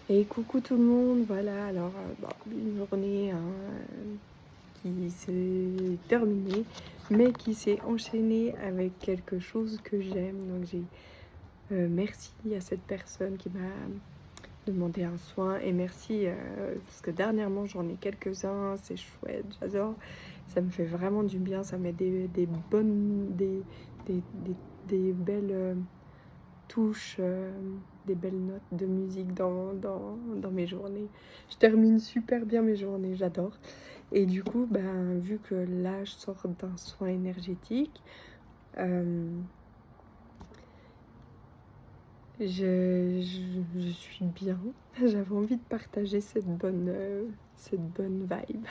Et coucou tout le monde, voilà, alors une journée qui s'est terminée, mais qui s'est enchaînée avec quelque chose que j'aime. Donc merci à cette personne qui m'a demandé un soin et merci parce que dernièrement j'en ai quelques-uns, c'est chouette, j'adore, ça me fait vraiment du bien, ça met des bonnes, des belles touches, des belles notes de musique dans mes journées. Je termine super bien mes journées, j'adore. Et du coup, vu que là, je sors d'un soin énergétique, je suis bien. J'avais envie de partager cette bonne vibe.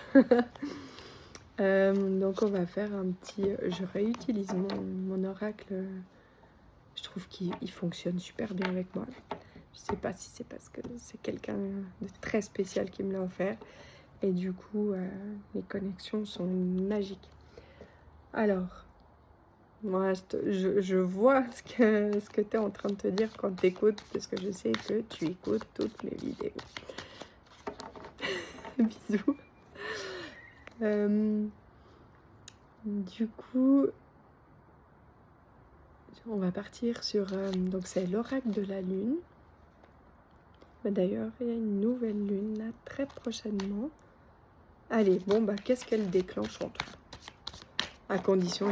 Donc on va faire un petit... Je réutilise mon oracle. Je trouve qu'il fonctionne super bien avec moi. Je sais pas si c'est parce que c'est quelqu'un de très spécial qui me l'a offert. Et du coup, les connexions sont magiques. Alors, moi, je vois ce que tu es en train de te dire quand tu écoutes, parce que je sais que tu écoutes toutes mes vidéos. Bisous. Du coup, on va partir sur... donc, c'est l'oracle de la lune. D'ailleurs, il y a une nouvelle lune, là, très prochainement. Allez, qu'est-ce qu'elle déclenche en toi? À condition,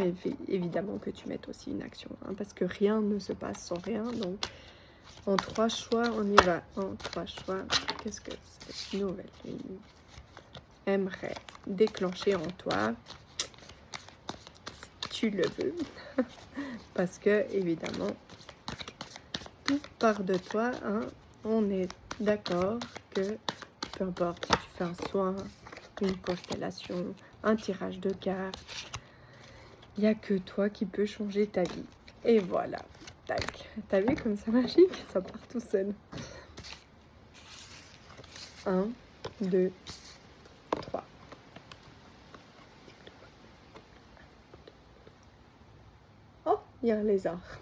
évidemment, que tu mettes aussi une action. Parce que rien ne se passe sans rien. Donc, en 3 choix, on y va. En 3 choix, qu'est-ce que cette nouvelle lune aimerait déclencher en toi, si tu le veux? Parce que, évidemment, tout part de toi. On est d'accord que, peu importe si tu fais un soin, une constellation, un tirage de cartes, il n'y a que toi qui peux changer ta vie. Et voilà. Tac. T'as vu comme c'est magique? Ça part tout seul. 1, 2, 3. Oh, il y a un lézard.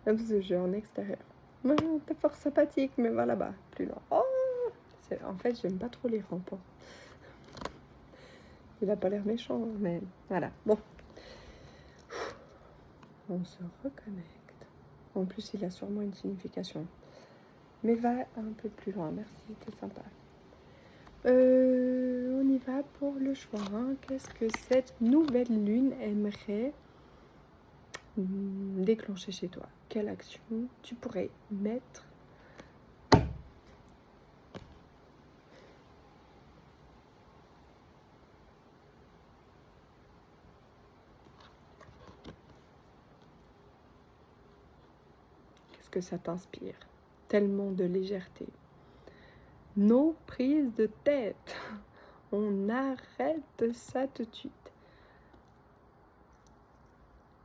Parce que je suis en extérieur. T'es fort sympathique, mais va là-bas, plus loin. Oh, en fait, j'aime pas trop les rampants. Il a pas l'air méchant, mais voilà. Bon. On se reconnecte. En plus, il a sûrement une signification. Mais va un peu plus loin, merci, t'es sympa. On y va pour le choix. Qu'est-ce que cette nouvelle lune aimerait déclencher chez toi? Quelle action tu pourrais mettre? Qu'est-ce que ça t'inspire? Tellement de légèreté. Nos prises de tête. On arrête ça tout de suite.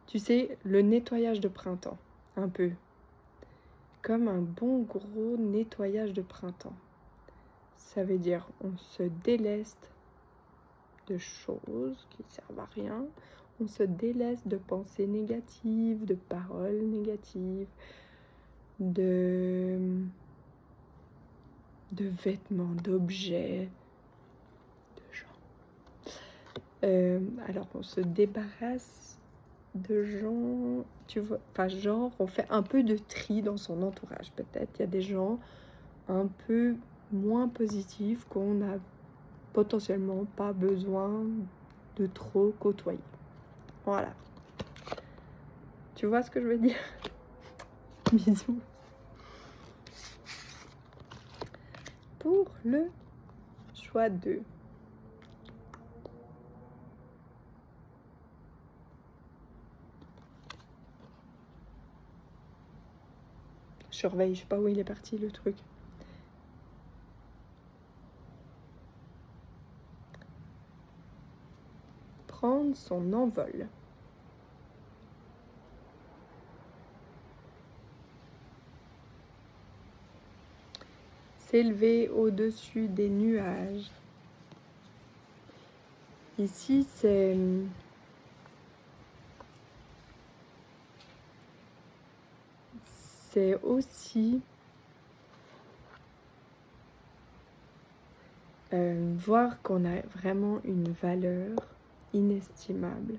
Tu sais, le nettoyage de printemps, un peu. Comme un bon gros nettoyage de printemps. Ça veut dire on se déleste de choses qui ne servent à rien. On se délaisse de pensées négatives, de paroles négatives, de vêtements, d'objets, de gens. Alors on se débarrasse de gens, tu vois, enfin genre on fait un peu de tri dans son entourage peut-être. Il y a des gens un peu moins positifs qu'on n'a potentiellement pas besoin de trop côtoyer. Voilà. Tu vois ce que je veux dire? Bisous. Pour le choix 2. Je surveille, je sais pas où il est parti le truc. Prendre son envol. S'élever au-dessus des nuages. Ici, c'est aussi voir qu'on a vraiment une valeur inestimable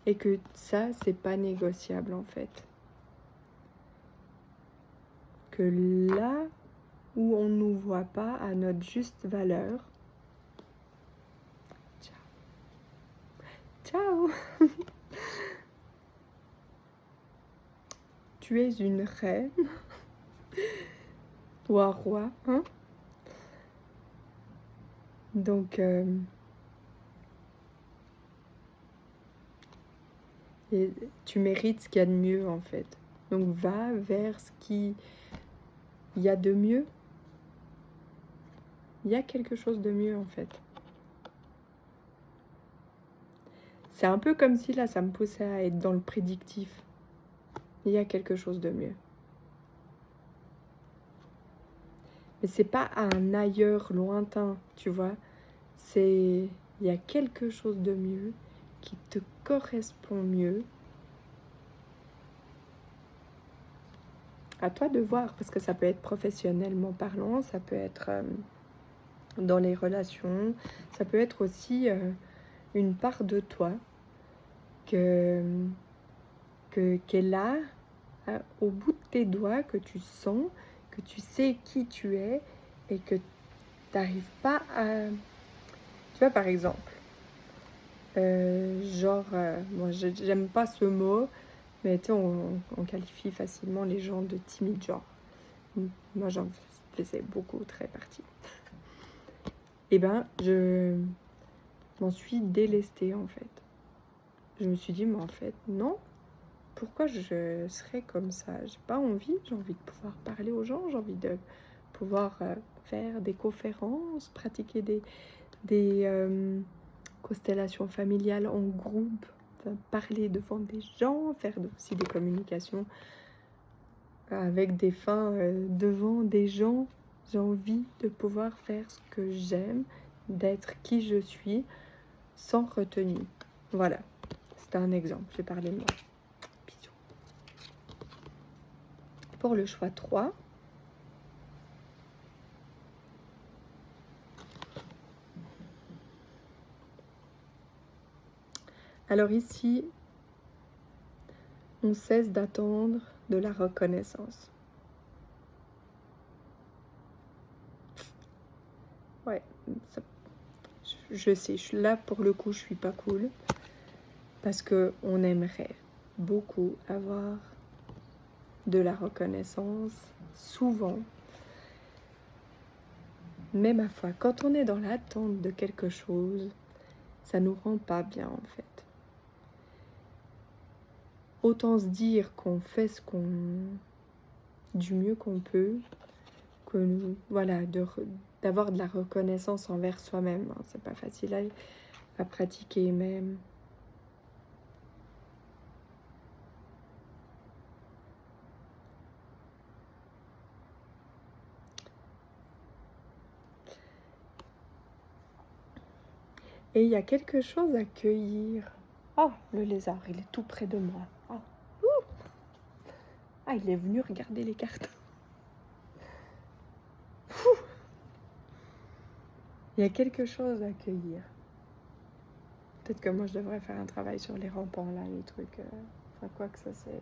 et que ça, c'est pas négociable en fait. Que là où on nous voit pas à notre juste valeur, ciao, tu es une reine ou un roi, hein? Donc, et tu mérites ce qu'il y a de mieux en fait. Donc va vers ce qu'il y a de mieux. Il y a quelque chose de mieux en fait. C'est un peu comme si là, ça me poussait à être dans le prédictif. Il y a quelque chose de mieux. Mais c'est pas un ailleurs lointain, tu vois. Il y a quelque chose de mieux qui te correspond mieux. À toi de voir, parce que ça peut être professionnellement parlant, ça peut être dans les relations, ça peut être aussi une part de toi qu'elle est là, au bout de tes doigts, que tu sens, que tu sais qui tu es et que tu n'arrives pas à... Tu vois, par exemple, moi j'aime pas ce mot, mais tu sais, on qualifie facilement les gens de timides, genre. Moi j'en faisais beaucoup, très partie. Et ben, je m'en suis délestée en fait. Je me suis dit, mais en fait, non. Pourquoi je serais comme ça? J'ai pas envie, j'ai envie de pouvoir parler aux gens, j'ai envie de pouvoir faire des conférences, pratiquer des constellations familiales en groupe, parler devant des gens, faire aussi des communications avec des fins devant des gens. J'ai envie de pouvoir faire ce que j'aime, d'être qui je suis, sans retenue. Voilà, c'est un exemple, j'ai parlé de moi. Bisous. Pour le choix 3, alors ici, on cesse d'attendre de la reconnaissance. Ouais, ça, je sais, là pour le coup, je suis pas cool. Parce qu'on aimerait beaucoup avoir de la reconnaissance, souvent. Mais ma foi, quand on est dans l'attente de quelque chose, ça nous rend pas bien en fait. Autant se dire qu'on fait du mieux qu'on peut, que nous, voilà, d'avoir de la reconnaissance envers soi-même. Hein. C'est pas facile à pratiquer même. Et il y a quelque chose à cueillir. Oh, le lézard, il est tout près de moi. Oh. Ah, il est venu regarder les cartes. Il y a quelque chose à cueillir. Peut-être que moi, je devrais faire un travail sur les rampants, là, les trucs. Enfin, quoi que ça, c'est...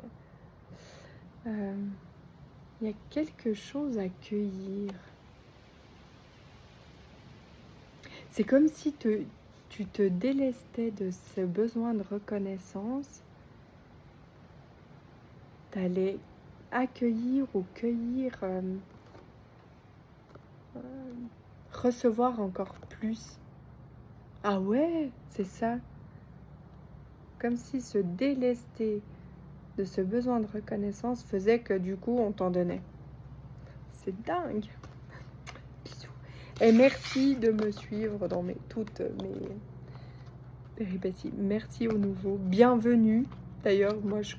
il y a quelque chose à cueillir. C'est comme si tu te délestais de ce besoin de reconnaissance. T'allais accueillir ou cueillir, recevoir encore plus. Ah ouais, c'est ça. Comme si se délester de ce besoin de reconnaissance faisait que du coup, on t'en donnait. C'est dingue. Bisous. Et merci de me suivre dans toutes mes péripéties. Merci au nouveau. Bienvenue. D'ailleurs, moi, je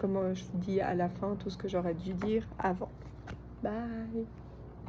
dis à la fin tout ce que j'aurais dû dire avant. Bye.